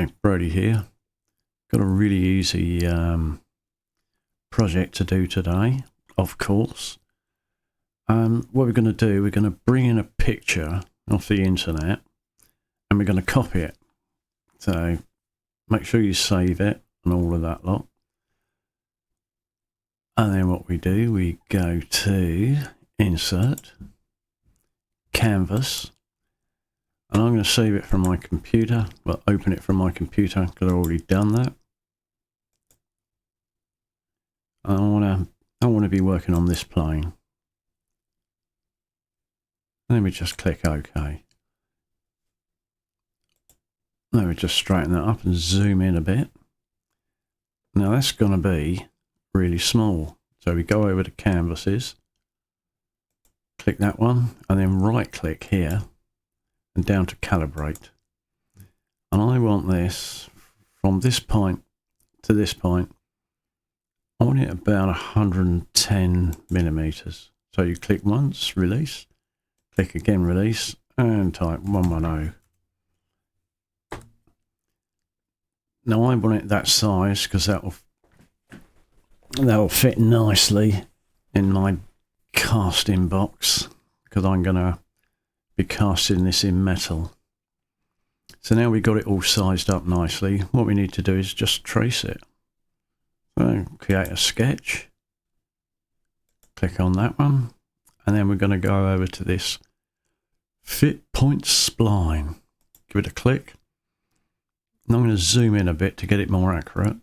Hi, Brody here. Got a really easy project to do today, of course. What we're going to do, we're going to bring in a picture off the internet and we're going to copy it. So make sure you save it and all of that lot. And then what we do, we go to Insert, Canvas. And I'm going to save it from my computer. Well, open it from my computer because I've already done that. I want to be working on this plane. And then we just click OK. Then we just straighten that up and zoom in a bit. Now that's going to be really small. So we go over to Canvases, click that one, and then right click here and down to Calibrate. And I want this from this point to this point. I want it about 110 millimeters. So you click once, release, click again, release, and type 110. Now I want it that size because that'll fit nicely in my casting box because I'm going to be casting this in metal. So now we've got it all sized up nicely. What we need to do is just trace it. So create a sketch, click on that one, and then we're going to go over to this Fit Point Spline. Give it a click. And I'm going to zoom in a bit to get it more accurate.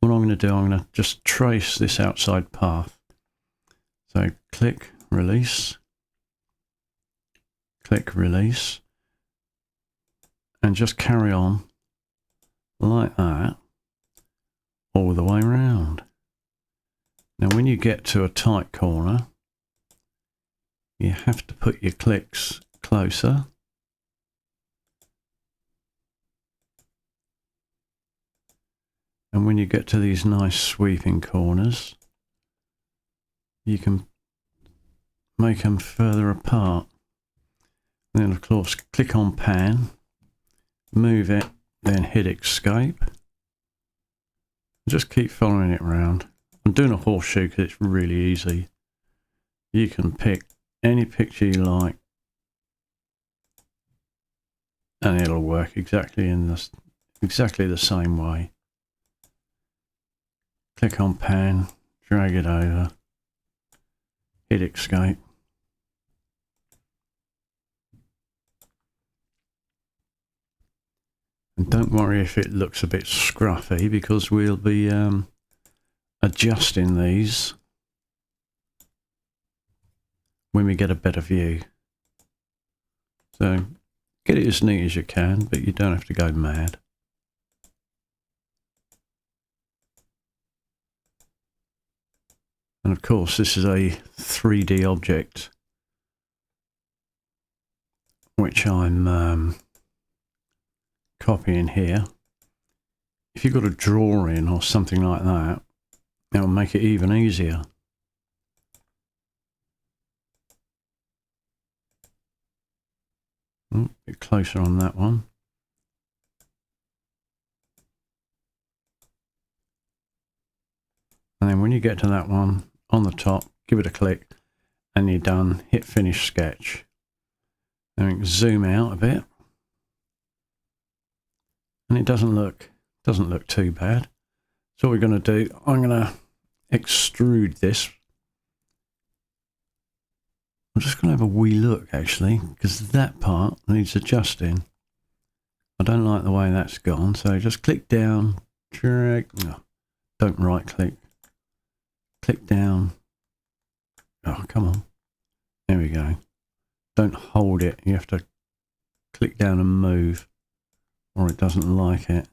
What I'm going to do, I'm going to just trace this outside path. So click, release, click, release, and just carry on like that all the way around. Now when you get to a tight corner, you have to put your clicks closer. And when you get to these nice sweeping corners, you can make them further apart. And then of course click on pan, move it, then hit escape. Just keep following it around. I'm doing a horseshoe because it's really easy. You can pick any picture you like and it'll work exactly the same way. Click on pan, drag it over, hit escape. And don't worry if it looks a bit scruffy because we'll be adjusting these when we get a better view. So get it as neat as you can, but you don't have to go mad. And of course this is a 3D object which I'm copying here. If you've got a drawing or something like that, it'll make it even easier. A bit closer on that one. And then when you get to that one on the top, give it a click and you're done. Hit finish sketch. Then we can zoom out a bit. And it doesn't look too bad. So what we're going to do, I'm going to extrude this. I'm just going to have a wee look actually, because that part needs adjusting. I don't like the way that's gone, so just click down, drag, no, don't right click, click down. Oh, come on. There we go. Don't hold it, you have to click down and move, or it doesn't like it.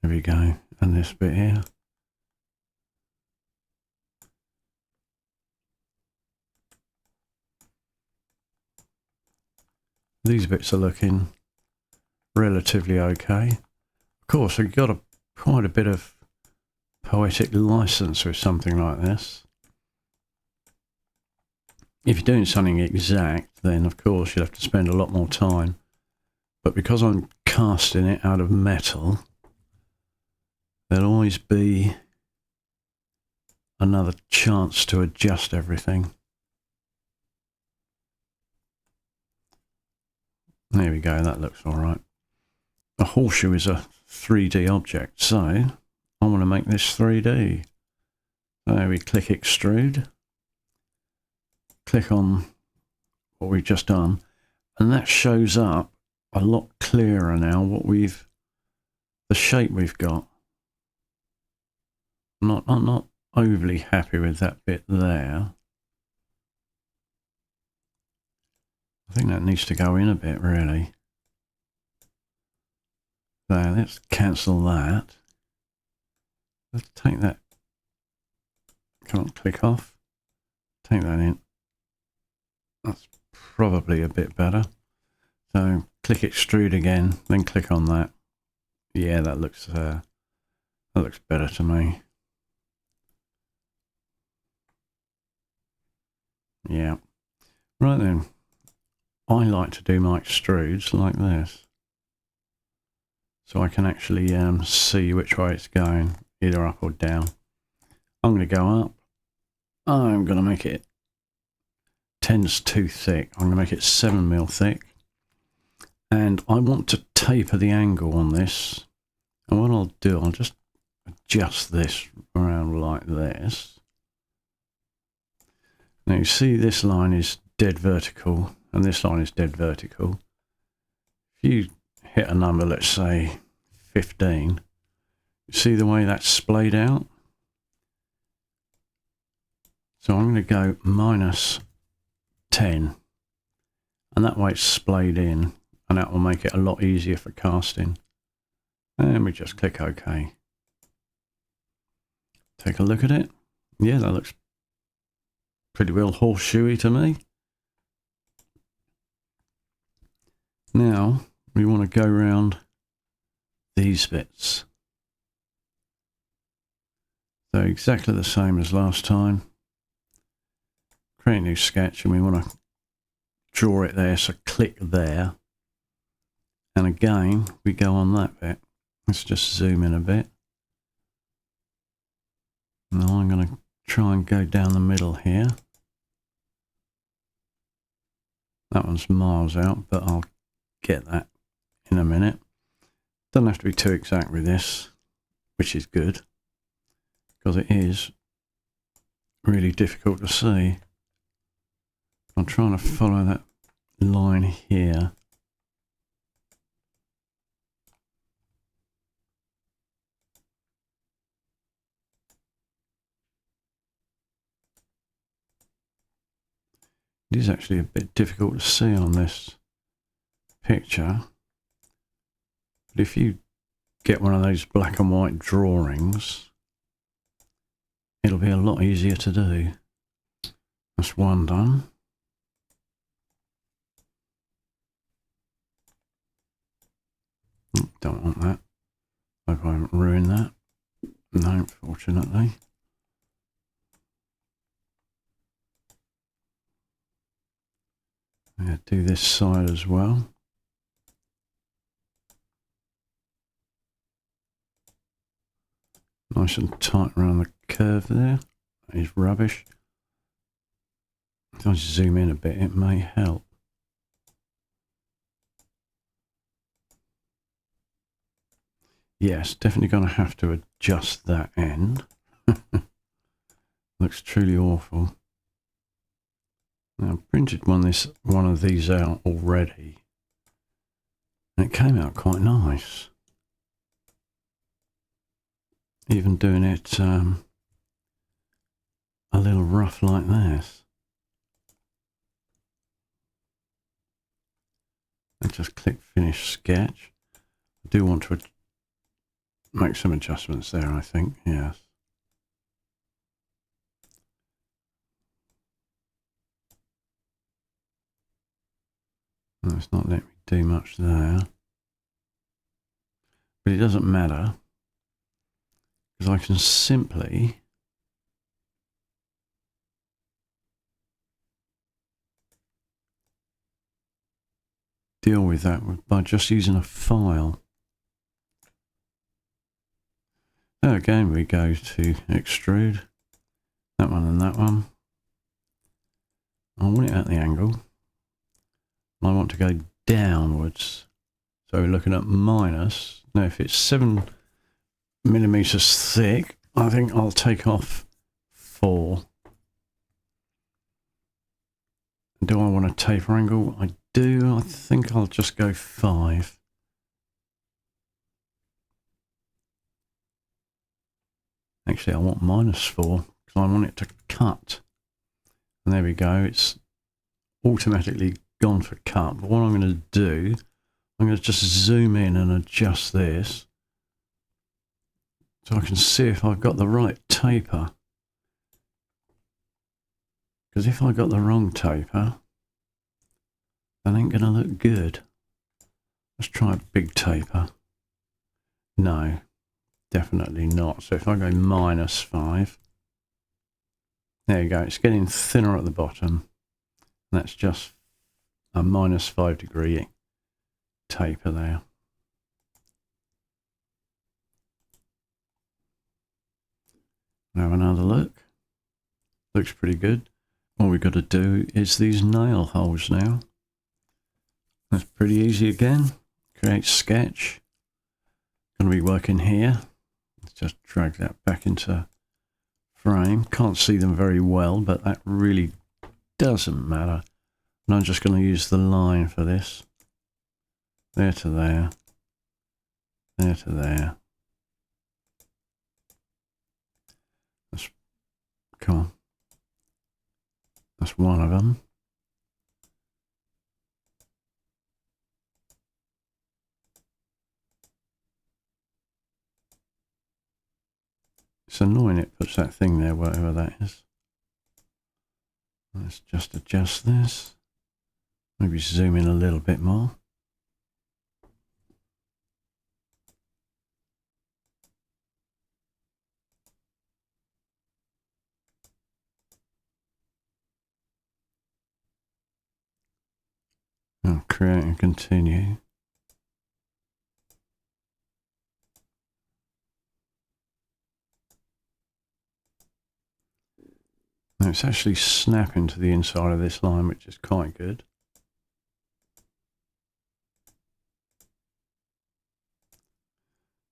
There we go, and this bit here. These bits are looking relatively okay. Of course, you've got quite a bit of poetic license with something like this. If you're doing something exact, then of course you'll have to spend a lot more time. But because I'm casting it out of metal, there'll always be another chance to adjust everything. There we go, that looks all right. A horseshoe is a 3D object, so I want to make this 3D. So we click extrude, click on what we've just done, and that shows up a lot clearer now what the shape we've got. I'm not overly happy with that bit there. I think that needs to go in a bit, really. So let's cancel that. Let's take that. Come on, click off. Take that in. That's probably a bit better. So click extrude again, then click on that. Yeah, that looks better to me. Yeah. Right then. I like to do my extrudes like this, so I can actually see which way it's going, either up or down. I'm going to go up. I'm going to make it 10's too thick. I'm going to make it 7mm thick, and I want to taper the angle on this. And what I'll do, I'll just adjust this around like this. Now you see this line is dead vertical and this line is dead vertical. If you hit a number, let's say 15, you see the way that's splayed out? So I'm going to go -10, and that way it's splayed in, and that will make it a lot easier for casting. And we just click OK. Take a look at it. Yeah, that looks pretty well horseshoey to me. Now we want to go around these bits. So exactly the same as last time. Create a new sketch, and we want to draw it there, so click there. And again, we go on that bit. Let's just zoom in a bit. Now I'm going to try and go down the middle here. That one's miles out, but I'll get that in a minute. Doesn't have to be too exact with this, which is good, because it is really difficult to see. I'm trying to follow that line here. It is actually a bit difficult to see on this picture, but if you get one of those black and white drawings, it'll be a lot easier to do. That's one done. Don't want that. Hope I haven't ruined that. No, fortunately. I'm going to do this side as well. Nice and tight around the curve there. That is rubbish. If I zoom in a bit, it may help. Yes, definitely going to have to adjust that end. Looks truly awful. Now, I've printed one of these out already, and it came out quite nice. Even doing it a little rough like this. And just click Finish Sketch. I do want to make some adjustments there, I think, yes. It's not letting me do much there. But it doesn't matter, because I can simply deal with that by just using a file. Now again we go to extrude, that one and that one. I want it at the angle. I want to go downwards. So we're looking at minus. Now if it's 7 millimeters thick, I think I'll take off 4. Do I want a taper angle? I do. I think I'll just go 5. Actually, I want -4 because I want it to cut. And there we go. It's automatically gone for cut. But what I'm going to do, I'm going to just zoom in and adjust this so I can see if I've got the right taper. Because if I got the wrong taper, that ain't going to look good. Let's try a big taper. No, definitely not. So if I go -5, there you go. It's getting thinner at the bottom. That's just a -5 degree taper there. Now another look. Looks pretty good. All we've got to do is these nail holes now. That's pretty easy again. Create sketch. Going to be working here. Let's just drag that back into frame. Can't see them very well, but that really doesn't matter. And I'm just going to use the line for this. There to there. There to there. That's, come on. That's one of them. It's annoying it puts that thing there, whatever that is. Let's just adjust this. Maybe zoom in a little bit more. And create and continue. Now it's actually snapping to the inside of this line, which is quite good.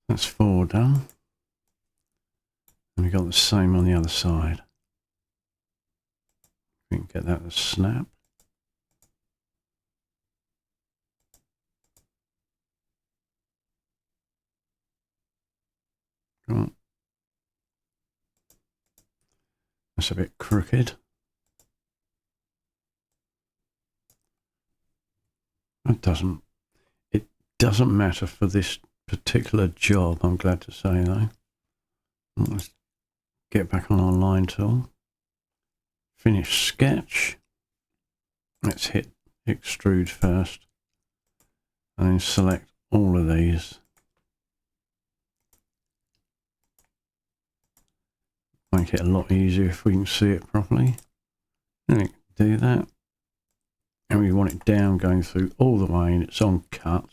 That's 4 done. And we've got the same on the other side. We can get that to snap. Come on. That's a bit crooked. It doesn't matter for this particular job, I'm glad to say though. Let's get back on our line tool. Finish sketch. Let's hit extrude first. And then select all of these. Make it a lot easier if we can see it properly. Then we can do that. And we want it down, going through all the way, and it's on cut.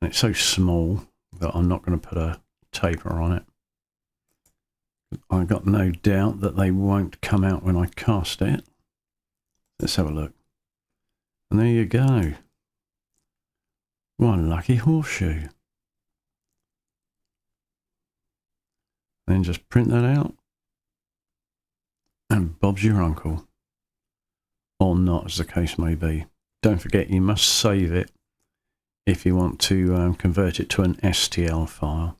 And it's so small that I'm not going to put a taper on it. I've got no doubt that they won't come out when I cast it. Let's have a look. And there you go. One lucky horseshoe. Then just print that out. And Bob's your uncle. Or not, as the case may be. Don't forget, you must save it if you want to convert it to an STL file.